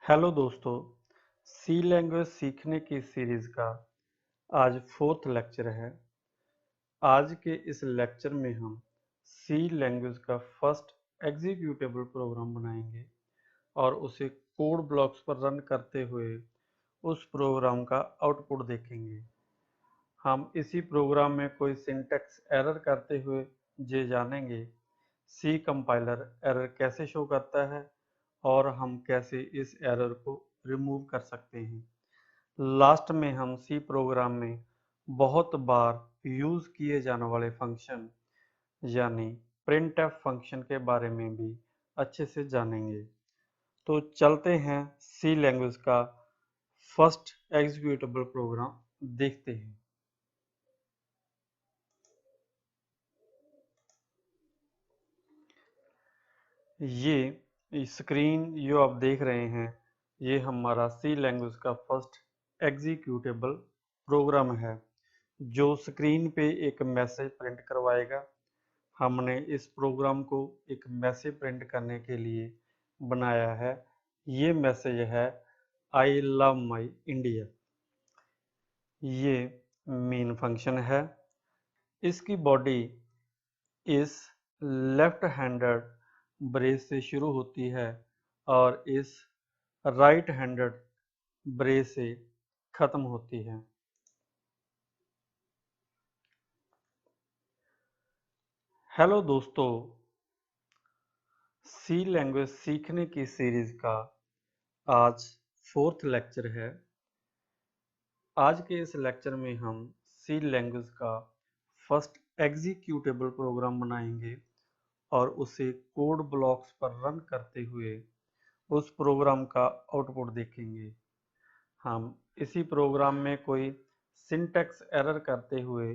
Hello दोस्तों, सी language सीखने की सीरीज का आज 4th लेक्चर है। आज के इस लेक्चर में हम सी लैंग्वेज का फर्स्ट एग्जीक्यूटेबल प्रोग्राम बनाएंगे और उसे कोड ब्लॉक्स पर रन करते हुए उस प्रोग्राम का आउटपुट देखेंगे। हम इसी प्रोग्राम में कोई सिंटैक्स एरर करते हुए ये जानेंगे सी कंपाइलर एरर कैसे शो करता है और हम कैसे इस एरर को रिमूव कर सकते हैं। लास्ट में हम सी प्रोग्राम में बहुत बार यूज किए जाने वाले फंक्शन यानी प्रिंटफ फंक्शन के बारे में भी अच्छे से जानेंगे। तो चलते हैं सी लैंग्वेज का फर्स्ट एग्जीक्यूटेबल प्रोग्राम देखते हैं। ये स्क्रीन जो आप देख रहे हैं, ये हमारा सी लैंग्वेज का फर्स्ट एग्जीक्यूटेबल प्रोग्राम है जो स्क्रीन पे एक मैसेज प्रिंट करवाएगा। हमने इस प्रोग्राम को एक मैसेज प्रिंट करने के लिए बनाया है। ये मैसेज है आई लव माई इंडिया। ये मेन फंक्शन है। इसकी बॉडी इस लेफ्ट हैंडेड ब्रेस से शुरू होती है और इस राइट हैंडेड ब्रेस से खत्म होती है। हेलो दोस्तों, सी लैंग्वेज सीखने की सीरीज का आज 4th लेक्चर है। आज के इस लेक्चर में हम सी लैंग्वेज का फर्स्ट एग्जीक्यूटेबल प्रोग्राम बनाएंगे और उसे कोड ब्लॉक्स पर रन करते हुए उस प्रोग्राम का आउटपुट देखेंगे। हम इसी प्रोग्राम में कोई सिंटैक्स एरर करते हुए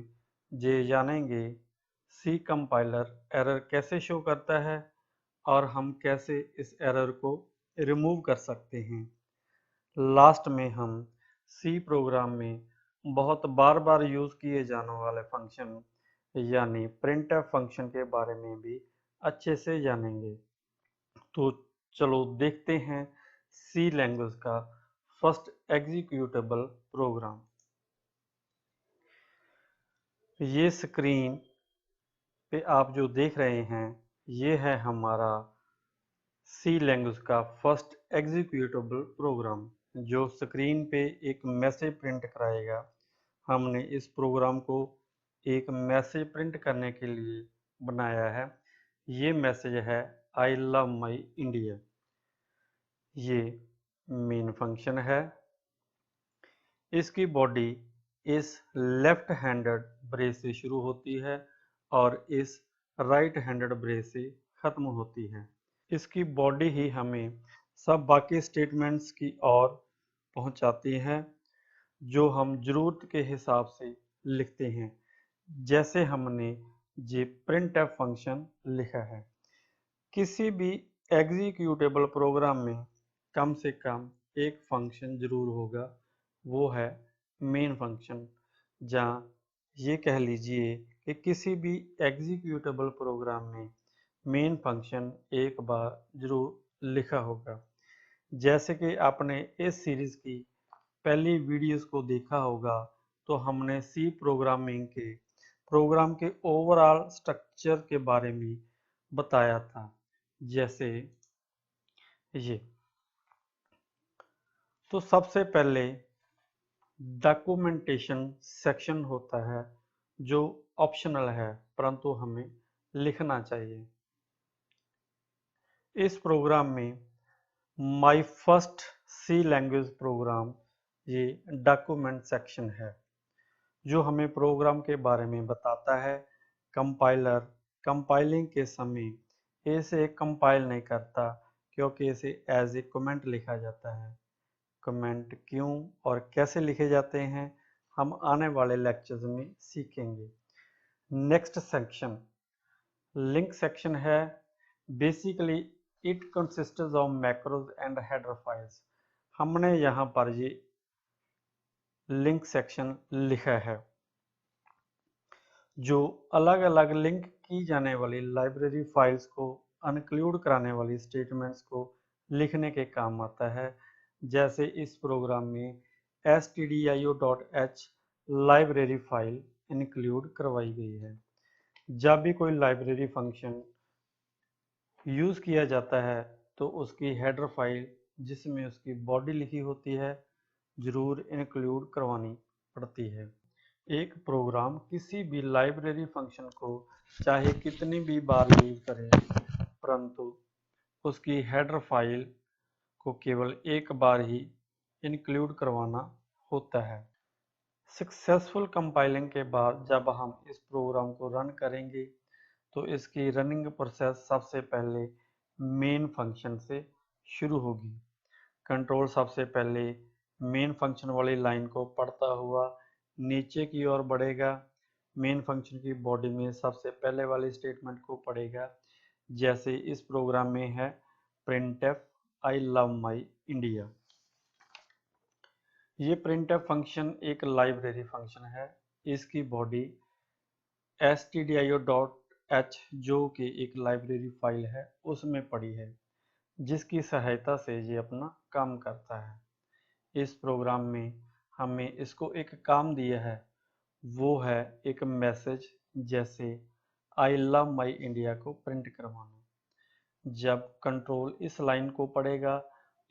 ये जानेंगे सी कंपाइलर एरर कैसे शो करता है और हम कैसे इस एरर को रिमूव कर सकते हैं। लास्ट में हम सी प्रोग्राम में बहुत बार बार यूज किए जाने वाले फंक्शन यानी प्रिंटफ फंक्शन के बारे में भी अच्छे से जानेंगे। तो चलो देखते हैं सी लैंग्वेज का फर्स्ट एग्जीक्यूटेबल प्रोग्राम। ये स्क्रीन पे आप जो देख रहे हैं, ये है हमारा सी लैंग्वेज का फर्स्ट एग्जीक्यूटेबल प्रोग्राम जो स्क्रीन पे एक मैसेज प्रिंट कराएगा। हमने इस प्रोग्राम को एक मैसेज प्रिंट करने के लिए बनाया है। ये मैसेज है आई लव माई इंडिया। ये मेन फंक्शन है। इसकी बॉडी इस लेफ्ट हैंडेड ब्रेस से शुरू होती है और इस राइट हैंडेड ब्रेस से खत्म होती है। इसकी बॉडी ही हमें सब बाकी स्टेटमेंट्स की ओर पहुंचाती है जो हम जरूरत के हिसाब से लिखते हैं, जैसे हमने ये printf फंक्शन लिखा है। किसी भी एग्जीक्यूटेबल प्रोग्राम में कम से कम एक फंक्शन जरूर होगा, वो है मेन फंक्शन। जहाँ ये कह लीजिए कि किसी भी एग्जीक्यूटेबल प्रोग्राम में मेन फंक्शन एक बार जरूर लिखा होगा। जैसे कि आपने इस सीरीज की पहली वीडियोस को देखा होगा, तो हमने सी प्रोग्राम के ओवरऑल स्ट्रक्चर के बारे में बताया था। जैसे ये, तो सबसे पहले डॉक्यूमेंटेशन सेक्शन होता है जो ऑप्शनल है, परंतु हमें लिखना चाहिए। इस प्रोग्राम में my first C language program ये डॉक्यूमेंट सेक्शन है जो हमें प्रोग्राम के बारे में बताता है। कंपाइलर कंपाइलिंग के समय इसे कंपाइल नहीं करता क्योंकि इसे एज ए कमेंट लिखा जाता है। कमेंट क्यों और कैसे लिखे जाते हैं हम आने वाले लेक्चर्स में सीखेंगे। नेक्स्ट सेक्शन लिंक सेक्शन है। Basically it consists of macros and header files. हमने यहाँ पर ये लिंक सेक्शन लिखा है जो अलग अलग लिंक की जाने वाली लाइब्रेरी फाइल्स को अनक्लूड कराने वाली स्टेटमेंट्स को लिखने के काम आता है। जैसे इस प्रोग्राम में stdio.h लाइब्रेरी फाइल इंक्लूड करवाई गई है। जब भी कोई लाइब्रेरी फंक्शन यूज किया जाता है तो उसकी हेडर फाइल जिसमें उसकी बॉडी लिखी होती है जरूर इंक्लूड करवानी पड़ती है। एक प्रोग्राम किसी भी लाइब्रेरी फंक्शन को चाहे कितनी भी बार यूज करे, परंतु उसकी हेडर फाइल को केवल एक बार ही इंक्लूड करवाना होता है। सक्सेसफुल कंपाइलिंग के बाद जब हम इस प्रोग्राम को रन करेंगे तो इसकी रनिंग प्रोसेस सबसे पहले मेन फंक्शन से शुरू होगी। कंट्रोल सबसे पहले मेन फंक्शन वाली लाइन को पढ़ता हुआ नीचे की ओर बढ़ेगा। मेन फंक्शन की बॉडी में सबसे पहले वाली स्टेटमेंट को पढ़ेगा, जैसे इस प्रोग्राम में है printf I love my India। ये printf फंक्शन एक लाइब्रेरी फंक्शन है। इसकी बॉडी stdio.h जो कि एक लाइब्रेरी फाइल है उसमें पड़ी है, जिसकी सहायता से ये अपना काम करता है। इस प्रोग्राम में हमें इसको एक काम दिया है, वो है एक मैसेज जैसे आई लव माई इंडिया को प्रिंट करवाना। जब कंट्रोल इस लाइन को पढ़ेगा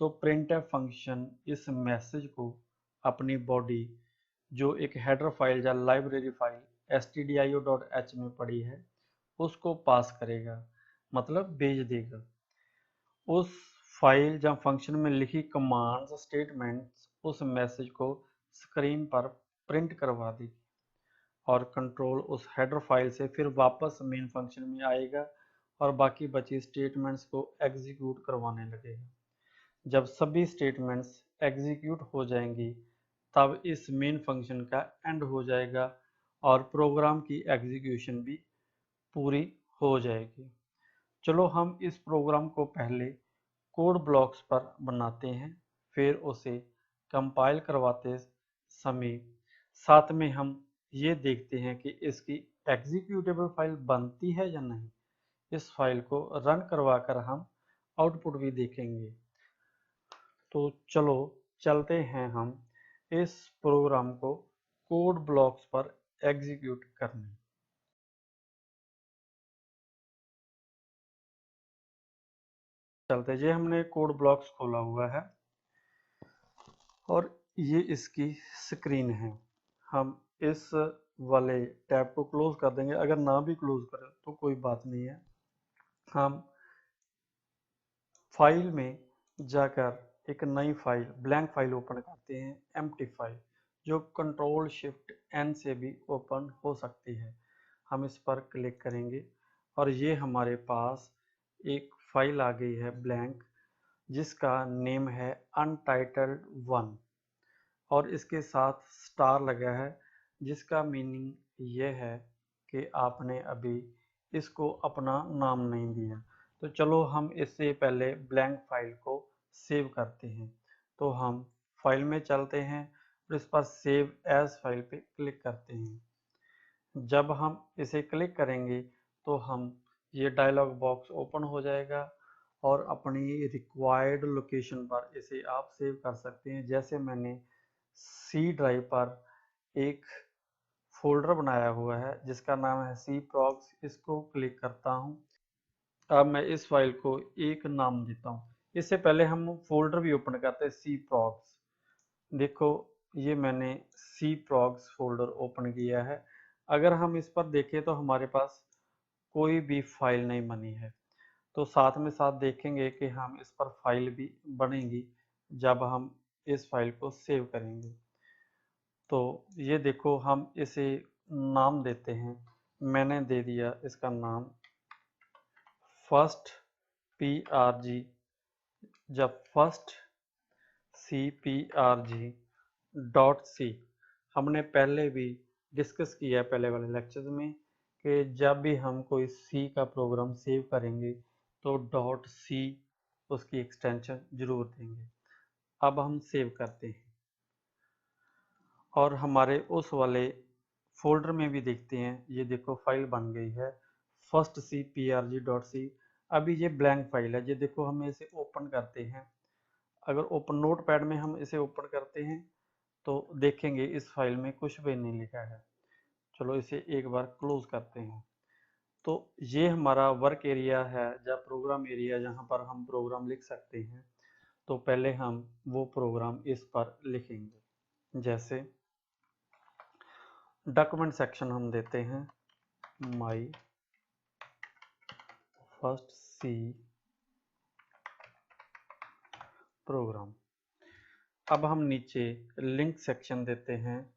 तो printf फंक्शन इस मैसेज को अपनी बॉडी जो एक हेडर फाइल या लाइब्रेरी फाइल stdio.h में पड़ी है उसको पास करेगा, मतलब भेज देगा। उस फाइल या फंक्शन में लिखी कमांड्स स्टेटमेंट्स उस मैसेज को स्क्रीन पर प्रिंट करवा देगी और कंट्रोल उस हेडर फाइल से फिर वापस मेन फंक्शन में आएगा और बाकी बची स्टेटमेंट्स को एग्जीक्यूट करवाने लगेगा। जब सभी स्टेटमेंट्स एग्जीक्यूट हो जाएंगी तब इस मेन फंक्शन का एंड हो जाएगा और प्रोग्राम की एग्जीक्यूशन भी पूरी हो जाएगी। चलो हम इस प्रोग्राम को पहले कोड ब्लॉक्स पर बनाते हैं, फिर उसे कंपाइल करवाते समय साथ में हम ये देखते हैं कि इसकी एग्जीक्यूटेबल फाइल बनती है या नहीं। इस फाइल को रन करवाकर हम आउटपुट भी देखेंगे। तो चलो चलते हैं हम इस प्रोग्राम को कोड ब्लॉक्स पर एग्जीक्यूट करने। चलते ये हमने कोड ब्लॉक्स खोला हुआ है और ये इसकी स्क्रीन है। हम इस वाले टैब को क्लोज कर देंगे, अगर ना भी क्लोज करें तो कोई बात नहीं है। हम फाइल में जाकर एक नई फाइल ब्लैंक फाइल ओपन करते हैं, एम्प्टी फाइल, जो कंट्रोल शिफ्ट एन से भी ओपन हो सकती है। हम इस पर क्लिक करेंगे और ये हमारे पास एक फाइल आ गई है ब्लैंक, जिसका नेम है अनटाइटल्ड 1 और इसके साथ स्टार लगा है, जिसका मीनिंग ये है कि आपने अभी इसको अपना नाम नहीं दिया। तो चलो हम इससे पहले ब्लैंक फाइल को सेव करते हैं। तो हम फाइल में चलते हैं और इस पर सेव एज फाइल पे क्लिक करते हैं। जब हम इसे क्लिक करेंगे तो हम ये डायलॉग बॉक्स ओपन हो जाएगा और अपनी रिक्वायर्ड लोकेशन पर इसे आप सेव कर सकते हैं। जैसे मैंने सी ड्राइव पर एक फोल्डर बनाया हुआ है जिसका नाम है सी प्रॉक्स, इसको क्लिक करता हूँ। अब मैं इस फाइल को एक नाम देता हूँ। इससे पहले हम फोल्डर भी ओपन करते हैं सी प्रॉक्स। देखो ये मैंने सी प्रॉक्स फोल्डर ओपन किया है। अगर हम इस पर देखें तो हमारे पास कोई भी फाइल नहीं बनी है, तो साथ में साथ देखेंगे कि हम इस पर फाइल भी बनेगी जब हम इस फाइल को सेव करेंगे। तो ये देखो हम इसे नाम देते हैं। मैंने दे दिया इसका नाम फर्स्ट PRG। जब फर्स्ट CPRG डॉट सी हमने पहले भी डिस्कस किया है पहले वाले लेक्चर्स में कि जब भी हम कोई सी का प्रोग्राम सेव करेंगे तो डॉट सी उसकी एक्सटेंशन जरूर देंगे। अब हम सेव करते हैं और हमारे उस वाले फोल्डर में भी देखते हैं। ये देखो फाइल बन गई है फर्स्ट CPRG.c। अभी ये ब्लैंक फाइल है, ये देखो हम इसे ओपन करते हैं। अगर ओपन नोटपैड में हम इसे ओपन करते हैं तो देखेंगे इस फाइल में कुछ भी नहीं लिखा है। चलो इसे एक बार क्लोज करते हैं। तो ये हमारा वर्क एरिया है या प्रोग्राम एरिया, जहाँ पर हम प्रोग्राम लिख सकते हैं। तो पहले हम वो प्रोग्राम इस पर लिखेंगे। जैसे डॉक्यूमेंट सेक्शन हम देते हैं माई फर्स्ट सी प्रोग्राम। अब हम नीचे लिंक सेक्शन देते हैं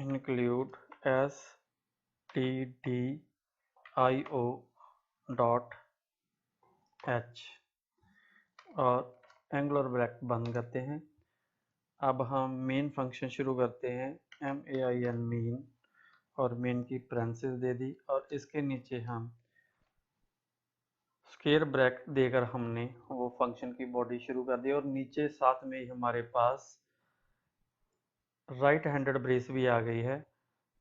include stdio.h और एंगुलर ब्रैकेट बंद करते हैं। अब हम मेन फंक्शन शुरू करते हैं main मेन, और मेन की पैरेंथेसिस दे दी और इसके नीचे हम स्क्वायर ब्रैकेट देकर हमने वो फंक्शन की बॉडी शुरू कर दी। और नीचे साथ में ही हमारे पास राइट हैंडेड ब्रेस भी आ गई है,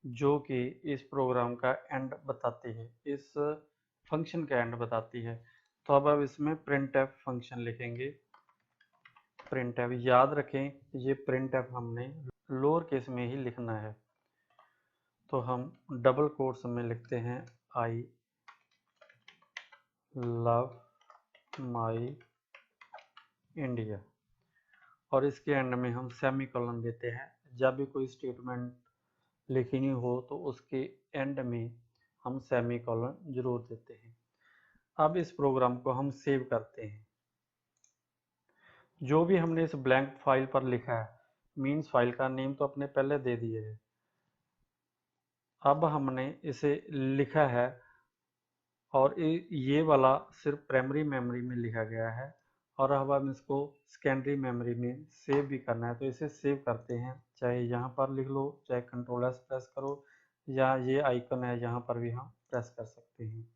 जो कि इस प्रोग्राम का एंड बताती है, इस फंक्शन का एंड बताती है। तो अब इसमें printf फंक्शन लिखेंगे। printf याद रखें, ये printf हमने लोअर केस में ही लिखना है। तो हम डबल कोट्स में लिखते हैं आई लव माई इंडिया, और इसके एंड में हम सेमीकोलन देते हैं। जब भी कोई स्टेटमेंट लिखनी हो तो उसके एंड में हम सेमीकोलन जरूर देते हैं। अब इस प्रोग्राम को हम सेव करते हैं। जो भी हमने इस ब्लैंक फाइल पर लिखा है, मीन्स फाइल का नेम तो अपने पहले दे दिए है। अब हमने इसे लिखा है और ये वाला सिर्फ प्राइमरी मेमोरी में लिखा गया है, और अब हम इसको सेकेंडरी मेमोरी में सेव भी करना है। तो इसे सेव करते हैं, चाहे यहाँ पर लिख लो, चाहे कंट्रोल एस प्रेस करो, या ये आइकन है यहाँ पर भी हम प्रेस कर सकते हैं।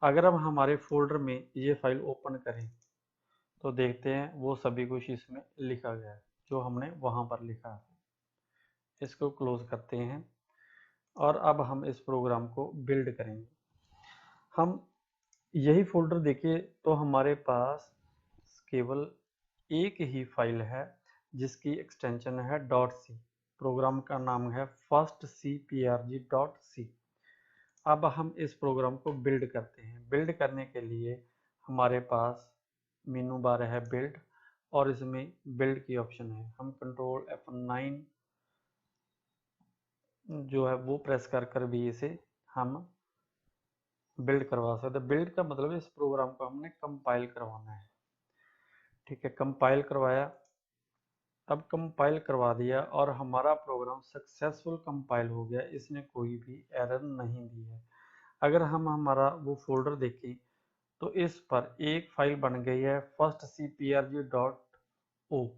अगर हम हमारे फोल्डर में ये फाइल ओपन करें तो देखते हैं वो सभी कुछ इसमें लिखा गया है जो हमने वहाँ पर लिखा है। इसको क्लोज करते हैं और अब हम इस प्रोग्राम को बिल्ड करेंगे। हम यही फोल्डर देखिए तो हमारे पास केवल एक ही फाइल है जिसकी एक्सटेंशन है .c। प्रोग्राम का नाम है firstcprg.c। अब हम इस प्रोग्राम को बिल्ड करते हैं। बिल्ड करने के लिए हमारे पास मेनू बार है बिल्ड, और इसमें बिल्ड की ऑप्शन है। हम कंट्रोल F9 जो है वो प्रेस कर भी इसे हम बिल्ड करवा सकते हैं। बिल्ड का मतलब इस प्रोग्राम को हमने कंपाइल करवाना है। ठीक है, कंपाइल करवाया। अब कंपाइल करवा दिया और हमारा प्रोग्राम सक्सेसफुल कंपाइल हो गया, इसने कोई भी एरर नहीं दी है। अगर हम हमारा वो फोल्डर देखें तो इस पर एक फाइल बन गई है firstcprg.o।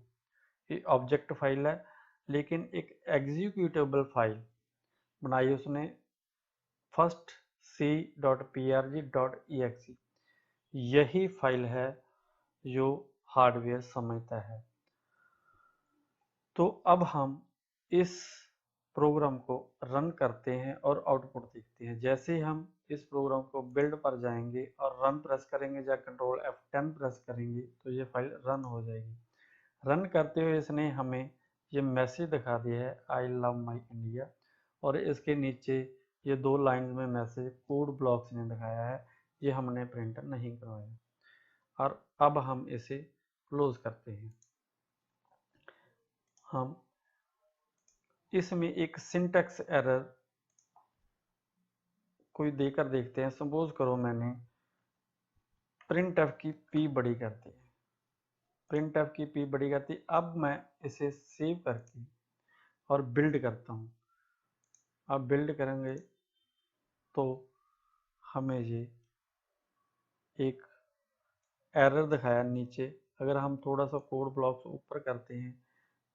ये ऑब्जेक्ट फाइल है, लेकिन एक एग्जीक्यूटेबल फाइल बनाई उसने firstc.prg.exe। यही फाइल है जो हार्डवेयर समझता है। तो अब हम इस प्रोग्राम को रन करते हैं और आउटपुट देखते हैं। जैसे ही हम इस प्रोग्राम को बिल्ड पर जाएंगे और रन प्रेस करेंगे या कंट्रोल F10 प्रेस करेंगे तो ये फाइल रन हो जाएगी। रन करते हुए इसने हमें ये मैसेज दिखा दिया है आई लव माई इंडिया, और इसके नीचे ये 2 लाइन में मैसेज कोड ब्लॉक्स ने दिखाया है, ये हमने प्रिंट नहीं करवाया। और अब हम इसे क्लोज करते हैं। हम इसमें एक सिंटैक्स एरर कोई देकर देखते हैं। सपोज करो मैंने printf की p बड़ी कर दी, printf की p बड़ी कर दी। अब मैं इसे सेव करके और बिल्ड करता हूँ। अब बिल्ड करेंगे तो हमें ये एक एरर दिखाया नीचे। अगर हम थोड़ा सा कोड ब्लॉक्स ऊपर करते हैं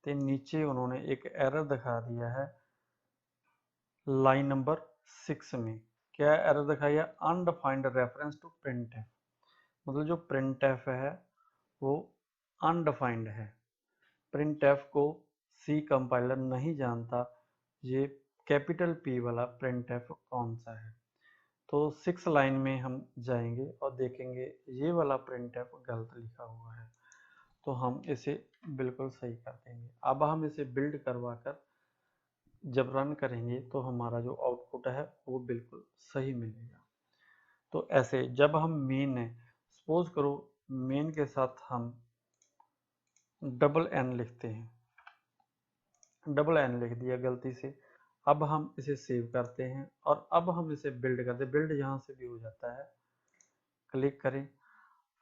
तो नीचे उन्होंने एक एरर दिखा दिया है लाइन नंबर 6 में। क्या एरर दिखाया? Undefined reference to printf। मतलब जो printf है वो अनडिफाइंड है। printf को सी कंपाइलर नहीं जानता ये कैपिटल P वाला printf कौन सा है। तो 6 लाइन में हम जाएंगे और देखेंगे ये वाला प्रिंटफ गलत लिखा हुआ है, तो हम इसे बिल्कुल सही कर देंगे। अब हम इसे बिल्ड करवा कर जब रन करेंगे तो हमारा जो आउटपुट है वो बिल्कुल सही मिलेगा। तो ऐसे जब हम मेन है, सपोज करो मेन के साथ हम डबल एन लिखते हैं, डबल एन लिख दिया गलती से। अब हम इसे सेव करते हैं और अब हम इसे बिल्ड करते हैं। बिल्ड यहाँ से भी हो जाता है, क्लिक करें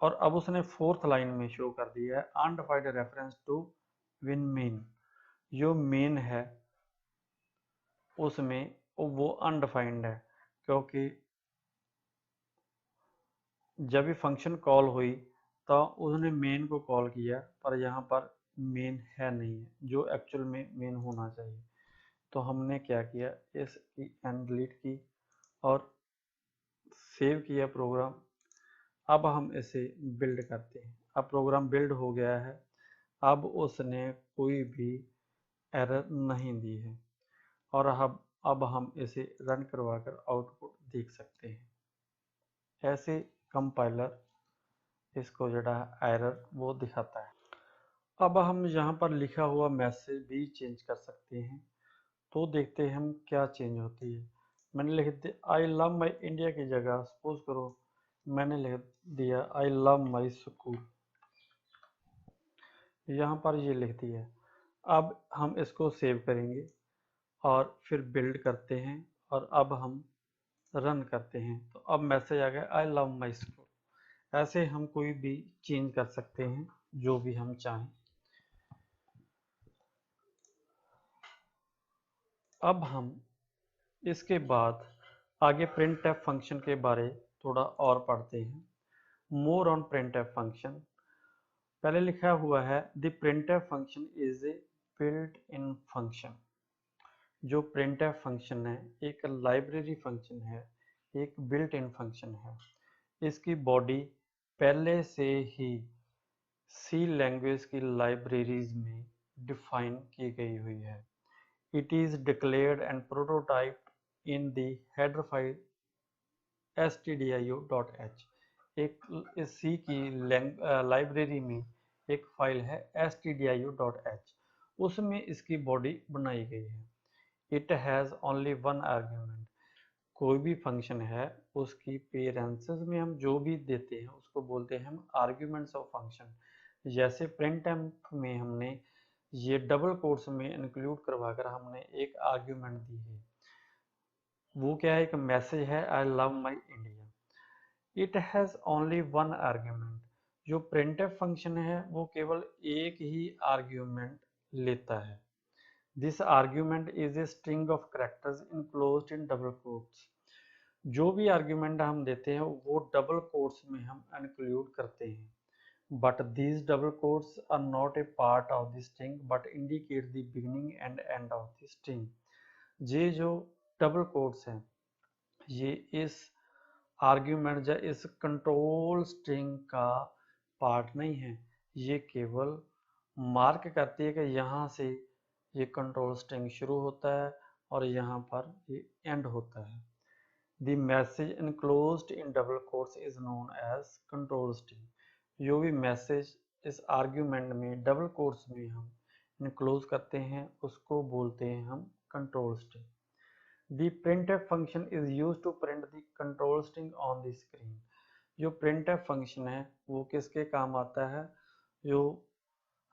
और अब उसने 4th लाइन में शो कर दिया है undefined reference to win main. जो मेन है उसमें वो अनडिफाइंड है, क्योंकि जब भी फंक्शन कॉल हुई तो उसने मेन को कॉल किया, पर यहाँ पर मेन है नहीं है जो एक्चुअल में मेन होना चाहिए। तो हमने क्या किया, इसकी एन डिलीट की और सेव किया प्रोग्राम। अब हम इसे बिल्ड करते हैं। अब प्रोग्राम बिल्ड हो गया है। अब उसने कोई भी एरर नहीं दी है और अब हम इसे रन करवा कर आउटपुट देख सकते हैं। ऐसे कंपाइलर इसको जड़ा एरर वो दिखाता है। अब हम यहाँ पर लिखा हुआ मैसेज भी चेंज कर सकते हैं, तो देखते हैं हम क्या चेंज होती है। मैंने लिख दिया आई लव माई इंडिया की जगह सपोज करो मैंने लिख दिया आई लव माई स्कूल, यहाँ पर ये लिख दिया। अब हम इसको सेव करेंगे और फिर बिल्ड करते हैं और अब हम रन करते हैं, तो अब मैसेज आ गया आई लव माई स्कूल। ऐसे हम कोई भी चेंज कर सकते हैं जो भी हम चाहें। अब हम इसके बाद आगे printf फंक्शन के बारे थोड़ा और पढ़ते हैं। More on printf function. पहले लिखा हुआ है the printf function is a built in function. जो printf फंक्शन है एक लाइब्रेरी फंक्शन है, एक बिल्ट इन फंक्शन है। इसकी बॉडी पहले से ही सी लैंग्वेज की लाइब्रेरीज में डिफाइन की गई हुई है। It is declared and prototyped in the header file stdio.h। एक सी की लाइब्रेरी में एक फाइल है stdio.h, उसमें इसकी बॉडी बनाई गई है। It has only one argument। कोई भी फंक्शन है उसकी पेरेंसेस में हम जो भी देते हैं उसको बोलते हैं हम आर्ग्यूमेंट्स ऑफ फंक्शन। जैसे printf में हमने ये डबल कोट्स में इंक्लूड करवाकर हमने एक आर्ग्यूमेंट दी है, वो क्या है, एक मैसेज है I love my India. It has only one argument. जो printf फंक्शन है वो केवल एक ही आर्ग्यूमेंट लेता है। This argument is a string of characters enclosed in double quotes. जो भी आर्ग्यूमेंट हम देते हैं वो डबल कोट्स में हम इंक्लूड करते हैं। But these double quotes are not a part of the string but indicate the beginning and end of the string। ये जो डबल कोट्स हैं ये इस आर्ग्यूमेंट या इस कंट्रोल स्ट्रिंग का पार्ट नहीं है, ये केवल मार्क करती है कि यहाँ से ये कंट्रोल स्ट्रिंग शुरू होता है और यहाँ पर ये एंड होता है। The message enclosed in double quotes is known as control string। जो भी मैसेज इस आर्ग्यूमेंट में डबल कोट्स में हम इनक्लोज करते हैं उसको बोलते हैं हम control string. The printf function is used to print the control string on the screen. जो printf फंक्शन है वो किसके काम आता है, जो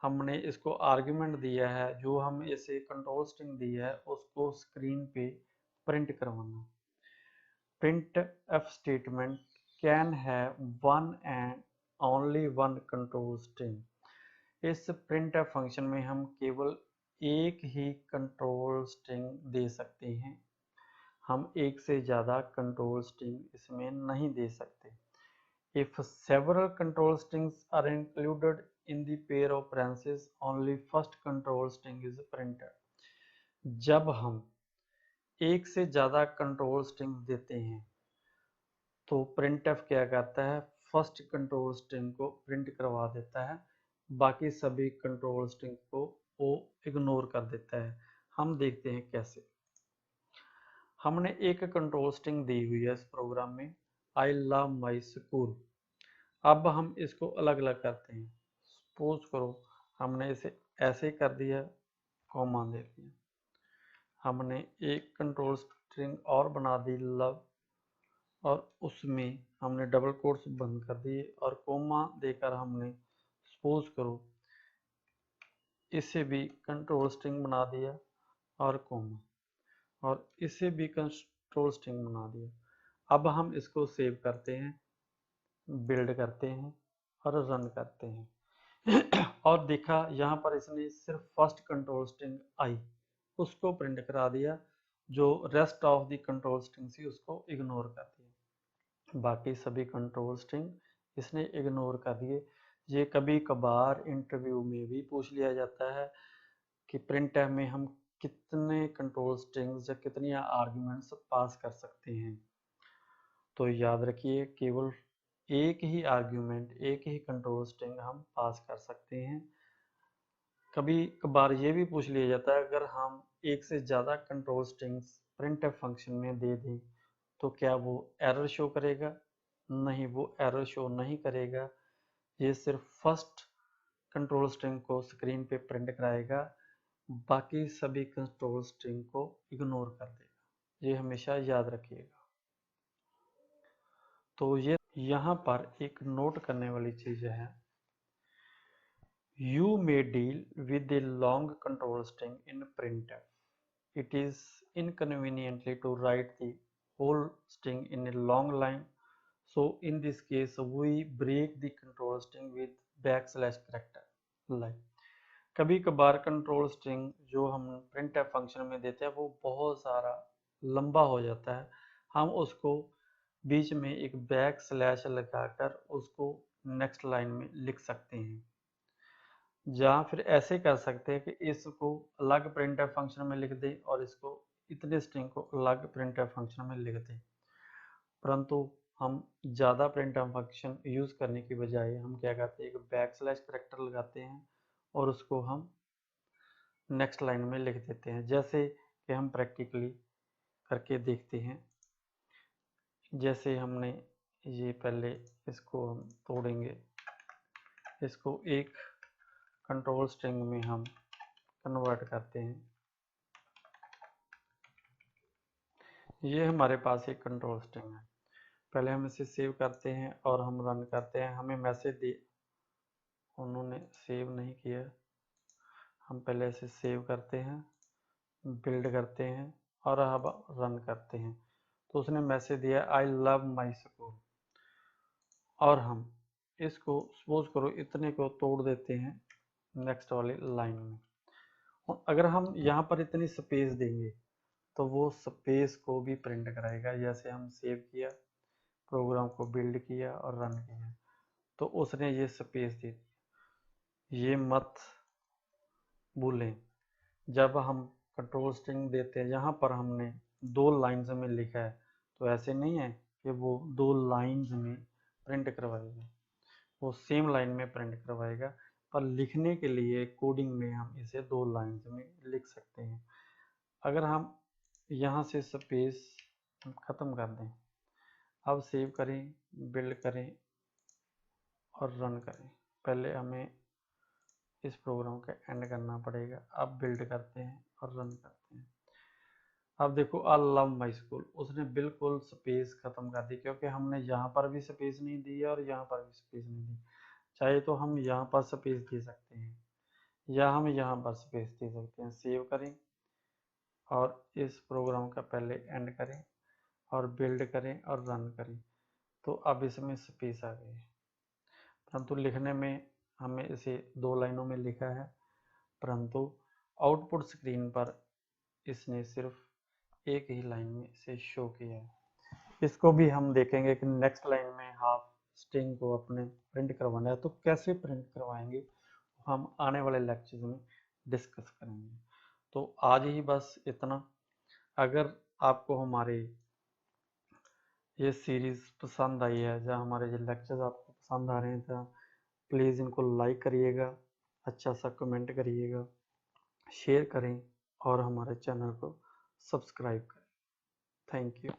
हमने इसको आर्ग्यूमेंट दिया है, जो हम इसे कंट्रोल स्ट्रिंग दी है उसको स्क्रीन पे प्रिंट करवाना। printf statement can have one and only one control string। इस printf फंक्शन में हम केवल एक ही कंट्रोल स्ट्रिंग दे सकते हैं, हम एक से ज़्यादा कंट्रोल स्ट्रिंग इसमें नहीं दे सकते। If several control strings are included in the pair of parentheses, only first control string is printed। जब हम एक से ज़्यादा कंट्रोल स्ट्रिंग देते हैं तो printf क्या करता है, फर्स्ट कंट्रोल स्ट्रिंग को प्रिंट करवा देता है, बाकी सभी कंट्रोल स्ट्रिंग को वो इग्नोर कर देता है। हम देखते हैं कैसे। हमने एक कंट्रोल स्ट्रिंग दी हुई है इस प्रोग्राम में, आई लव माई स्कूल। अब हम इसको अलग अलग करते हैं। सपोज करो हमने इसे ऐसे कर दिया, कॉमा दे दिया, हमने एक कंट्रोल स्ट्रिंग और बना दी लव, और उसमें हमने डबल कोट्स बंद कर दिए और कोमा देकर हमने सपोज करो इसे भी कंट्रोल स्ट्रिंग बना दिया और कोमा, और इसे भी कंट्रोल स्ट्रिंग बना दिया। अब हम इसको सेव करते हैं, बिल्ड करते हैं और रन करते हैं। और देखा यहाँ पर इसने सिर्फ फर्स्ट कंट्रोल स्ट्रिंग आई उसको प्रिंट करा दिया, जो rest of the control string थी उसको इग्नोर कर दिया। बाकी सभी कंट्रोल स्ट्रिंग इसने इग्नोर कर दिए। ये कभी कभार इंटरव्यू में भी पूछ लिया जाता है कि प्रिंट में हम कितने कंट्रोल स्ट्रिंग्स या कितनी आर्ग्यूमेंट्स पास कर सकते हैं। तो याद रखिए केवल एक ही आर्ग्यूमेंट, एक ही कंट्रोल स्ट्रिंग हम पास कर सकते हैं। कभी कभार ये भी पूछ लिया जाता है अगर हम एक से ज़्यादा कंट्रोल स्ट्रिंग्स प्रिंटफ फंक्शन में दे दें तो क्या वो एरर शो करेगा? नहीं, वो एरर शो नहीं करेगा। ये सिर्फ फर्स्ट कंट्रोल स्ट्रिंग को स्क्रीन पे प्रिंट कराएगा, बाकी सभी कंट्रोल स्ट्रिंग को इग्नोर कर देगा। ये हमेशा याद रखिएगा। तो ये यहाँ पर एक नोट करने वाली चीज़ है, you may deal with a long control string in printf. It is inconveniently to write the whole string in a long line. So in this case, we break the control string with backslash character line. कभी कभार control string जो हम printf function में देते हैं वो बहुत सारा लंबा हो जाता है, हम उसको बीच में एक बैक स्लैश लगाकर उसको नेक्स्ट लाइन में लिख सकते हैं। जहाँ फिर ऐसे कर सकते हैं कि इसको अलग printf फंक्शन में लिख दें और इसको इतने स्ट्रिंग को अलग printf फंक्शन में लिख दें। परंतु हम ज़्यादा printf फंक्शन यूज़ करने की बजाय हम क्या करते हैं, एक बैक स्लैश करैक्टर लगाते हैं और उसको हम नेक्स्ट लाइन में लिख देते हैं, जैसे कि हम प्रैक्टिकली करके देखते हैं। जैसे हमने ये पहले इसको हम तोड़ेंगे, इसको एक कंट्रोल स्ट्रिंग में हम कन्वर्ट करते हैं। ये हमारे पास एक कंट्रोल स्ट्रिंग है, पहले हम इसे सेव करते हैं और हम रन करते हैं। हमें मैसेज दे, उन्होंने सेव नहीं किया, हम पहले इसे सेव करते हैं, बिल्ड करते हैं और अब रन करते हैं। तो उसने मैसेज दिया आई लव माई स्कूल, और हम इसको सपोज करो इतने को तोड़ देते हैं नेक्स्ट वाली लाइन में। और अगर हम यहाँ पर इतनी स्पेस देंगे तो वो स्पेस को भी प्रिंट कराएगा। जैसे हम सेव किया, प्रोग्राम को बिल्ड किया और रन किया तो उसने ये स्पेस दे दी। ये मत भूलें, जब हम कंट्रोल स्ट्रिंग देते हैं यहाँ पर हमने 2 लाइन्स में लिखा है, तो ऐसे नहीं है कि वो 2 लाइन्स में प्रिंट करवाएगा, वो सेम लाइन में प्रिंट करवाएगा, पर लिखने के लिए कोडिंग में हम इसे 2 लाइन्स में लिख सकते हैं। अगर हम यहाँ से स्पेस ख़त्म कर दें, अब सेव करें, बिल्ड करें और रन करें। पहले हमें इस प्रोग्राम का एंड करना पड़ेगा। अब बिल्ड करते हैं और रन करते हैं। अब देखो आई लव माई स्कूल, उसने बिल्कुल स्पेस खत्म कर दी, क्योंकि हमने यहाँ पर भी स्पेस नहीं दी है और यहाँ पर भी स्पेस नहीं दी। चाहे तो हम यहाँ पर स्पेस दे सकते हैं या हम यहाँ पर स्पेस दे सकते हैं। सेव करें और इस प्रोग्राम का पहले एंड करें और बिल्ड करें और रन करें, तो अब इसमें स्पेस आ गई है। परंतु लिखने में हमें इसे 2 लाइनों में लिखा है, परंतु आउटपुट स्क्रीन पर इसने सिर्फ एक ही लाइन में इसे शो किया है। इसको भी हम देखेंगे कि नेक्स्ट लाइन में हाफ स्ट्रिंग को अपने प्रिंट करवाना है तो कैसे प्रिंट करवाएंगे, हम आने वाले लेक्चर में डिस्कस करेंगे। तो आज ही बस इतना। अगर आपको हमारे ये सीरीज़ पसंद आई है, जहाँ हमारे ये लेक्चर्स आपको पसंद आ रहे हैं, तो प्लीज़ इनको लाइक करिएगा, अच्छा सा कमेंट करिएगा, शेयर करें और हमारे चैनल को सब्सक्राइब करें। Thank you.